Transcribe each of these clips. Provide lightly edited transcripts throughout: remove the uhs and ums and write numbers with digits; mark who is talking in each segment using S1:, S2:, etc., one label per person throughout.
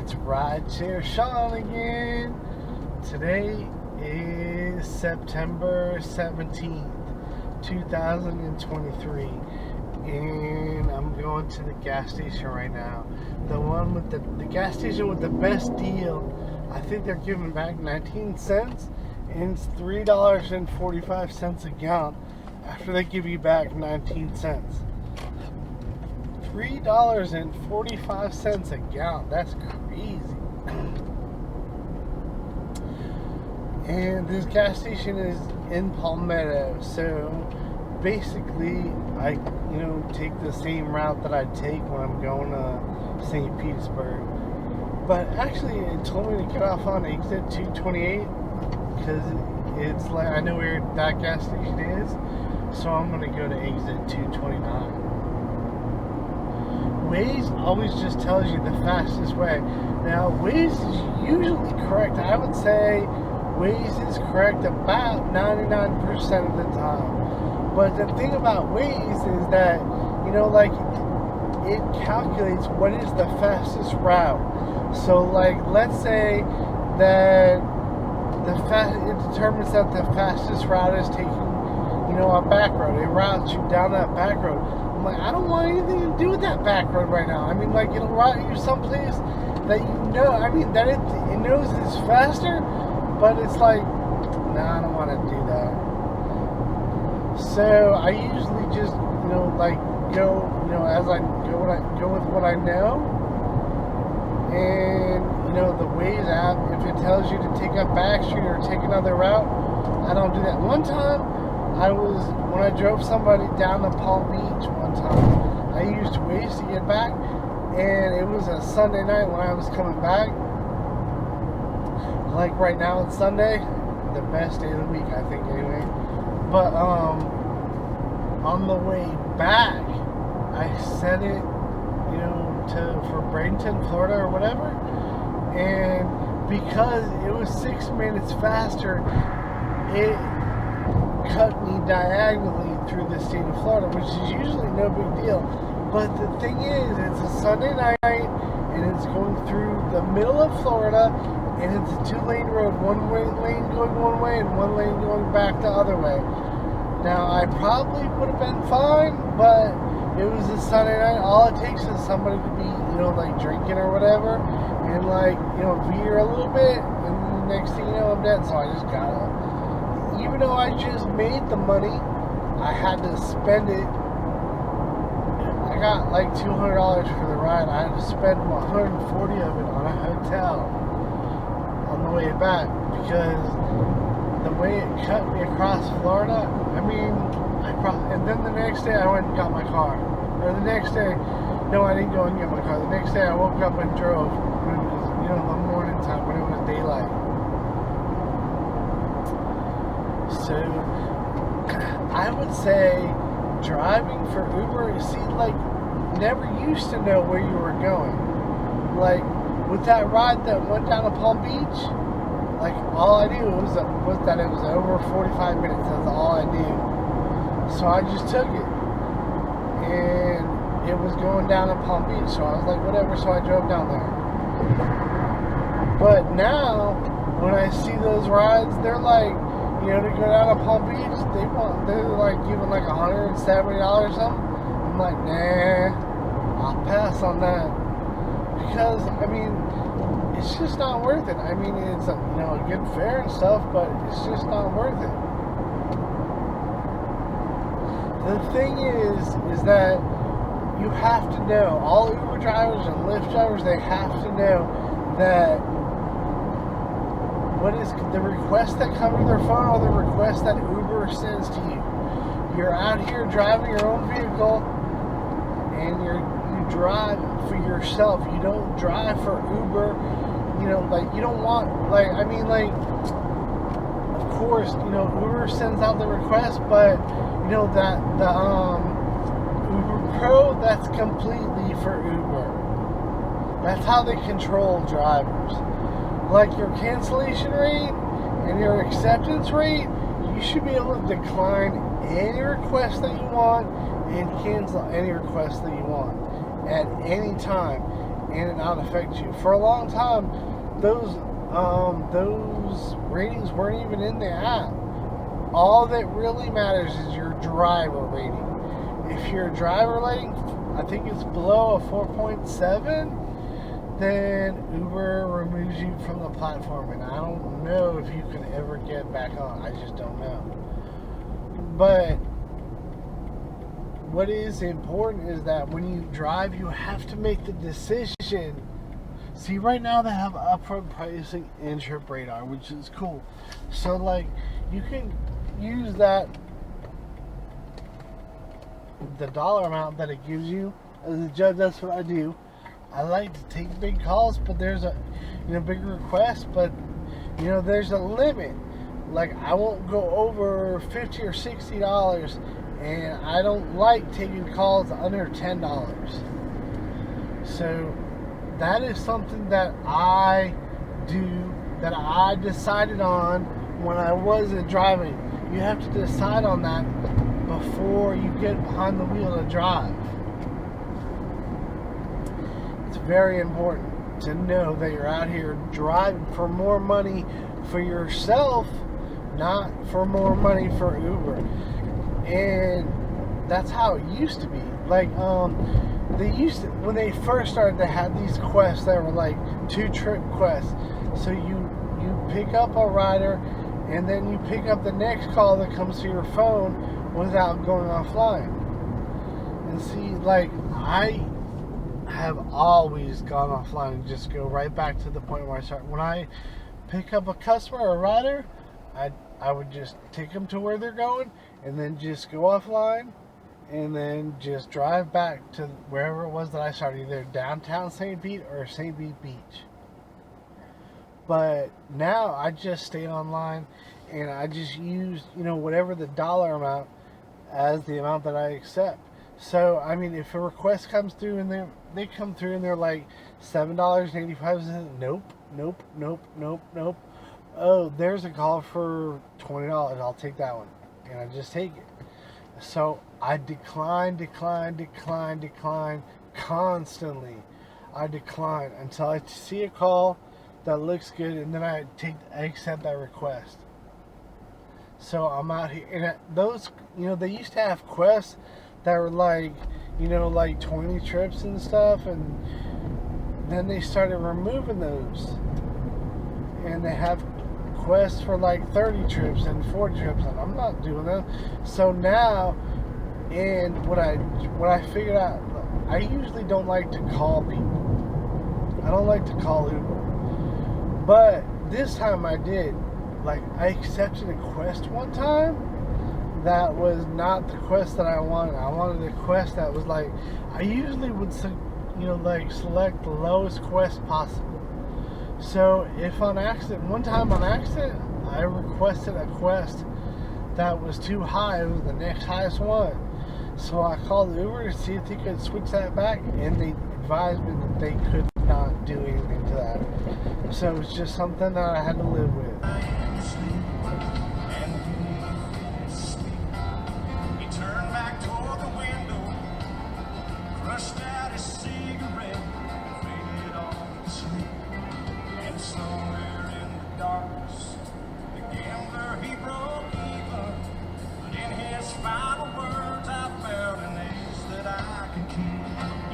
S1: It's Rideshare Sean again. Today is September 17th, 2023, and I'm going to the gas station right now. The one with the gas station with the best deal. I think they're giving back 19 cents, and it's $3.45 a gallon after they give you back 19 cents. $3.45 a gallon. That's crazy. And this gas station is in Palmetto, so basically I take the same route that I take when I'm going to St. Petersburg. But actually it told me to get off on exit 228 because it's like I know where that gas station is, so I'm going to go to exit 229. Waze always just tells you the fastest way. Now, Waze is usually correct. I would say Waze is correct about 99% of the time. But the thing about Waze is that, it calculates what is the fastest route. So, let's say that it determines that the fastest route is taking, a back road. It routes you down that back road. I don't want anything to do with that back road right now. It'll route you someplace that that it knows is faster, but it's like, nah, I don't want to do that. So I usually just, go, as I go with what I know. And, the Waze app, if it tells you to take a back street or take another route, I don't do that. One time, when I drove somebody down to Palm Beach one time, I used Waze to get back, and it was a Sunday night when I was coming back. Like right now it's Sunday, the best day of the week, I think, anyway. But on the way back, I set it, for Bradenton, Florida, or whatever, and because it was 6 minutes faster, it cut me diagonally through the state of Florida, which is usually no big deal. But the thing is, it's a Sunday night, and it's going through the middle of Florida, and it's a two-lane road, one lane going one way and one lane going back the other way. Now, I probably would have been fine, but it was a Sunday night. All it takes is somebody to be, drinking or whatever, and veer a little bit, and the next thing you know, I'm dead. So I just gotta, even though I just made the money, I had to spend it. I got like $200 for the ride. I had to spend $140 of it on a hotel on the way back, because the way it cut me across Florida, and then the next day I went and got my car. Or the next day, no, I didn't go and get my car. The next day I woke up and drove when it was, the morning time, when it was daylight. So, I would say driving for Uber, never used to know where you were going. With that ride that went down to Palm Beach, all I knew was that it was over 45 minutes. That's all I knew. So I just took it. And it was going down to Palm Beach. So I was like, whatever. So I drove down there. But now, when I see those rides, they're like, to go down to Palm Beach, they're giving $170 or something. I'm like, nah, I'll pass on that. Because, it's just not worth it. It's a good fare and stuff, but it's just not worth it. The thing is that you have to know, all Uber drivers and Lyft drivers, they have to know that what is the request that come to their phone or the request that Uber sends to you. You're out here driving your own vehicle, and you drive for yourself. You don't drive for Uber. You don't want, of course, Uber sends out the request, but, that the Uber Pro, that's completely for Uber. That's how they control drivers. Your cancellation rate and your acceptance rate, you should be able to decline any request that you want and cancel any request that you want at any time. and it not affect you. For a long time, those ratings weren't even in the app. All that really matters is your driver rating. If your driver rating, I think it's below a 4.7, then Uber removes you from the platform, and I don't know if you can ever get back on. I just don't know. But what is important is that when you drive, you have to make the decision. See, right now they have upfront pricing and trip radar, which is cool. So, like, you can use that, the dollar amount that it gives you. As a judge, that's what I do. I like to take big calls, but there's a, big request, but, there's a limit. Like, I won't go over $50 or $60, and I don't like taking calls under $10. So that is something that I do, that I decided on when I wasn't driving. You have to decide on that before you get behind the wheel to drive. It's very important to know that you're out here driving for more money for yourself, not for more money for Uber. And that's how it used to be. Like, when they first started, they had these quests that were like 2-trip quests. So you pick up a rider, and then you pick up the next call that comes to your phone without going offline. And see, like, I have always gone offline and just go right back to the point where I started. When I pick up a customer or a rider, I would just take them to where they're going, and then just go offline, and then just drive back to wherever it was that I started, either downtown St. Pete or St. Pete Beach. But now I just stay online, and I just use, whatever the dollar amount as the amount that I accept. So, I mean, if a request comes through and they come through and they're like $7.85, nope. Oh, there's a call for $20. I'll take that one. And I just take it. So I decline constantly. I decline until I see a call that looks good, and then I accept that request. So I'm out here, and those, they used to have quests that were like, like 20 trips and stuff, and then they started removing those, and they have quests for like 30 trips and 40 trips, and I'm not doing that. So now, and what I figured out, I usually don't like to call people. I don't like to call Uber. But this time I did. Like, I accepted a quest one time that was not the quest that I wanted. I wanted a quest that was like, I usually would, select the lowest quest possible. So if on accident, I requested a quest that was too high. It was the next highest one. So I called Uber to see if they could switch that back, and they advised me that they could not do anything to that. So it's just something that I had to live with.
S2: He turned back toward the window, crushed out his cigarette, faded off to sleep. And somewhere in the darkness, the gambler, he broke even. But in his final words, I found an ace that I can keep.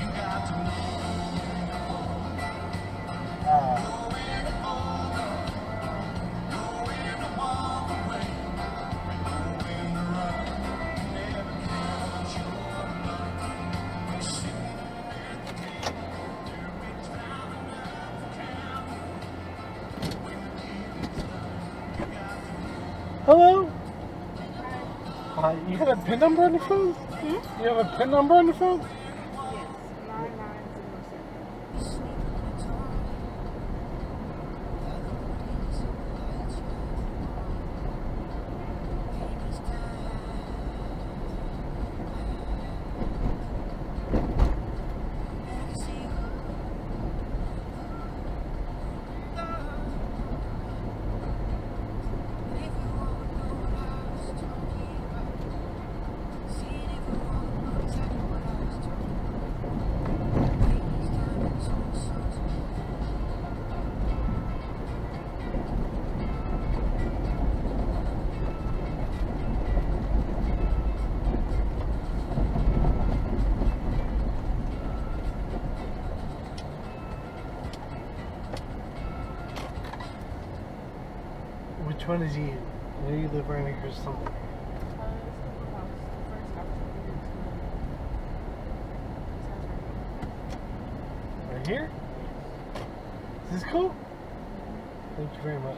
S2: You got to know.
S1: Hello? You have a PIN number on the phone? You have a PIN number on the phone?
S3: Yes, 9907.
S1: one is you? I know you live right next to something. Right here? Is this cool? Thank you very much.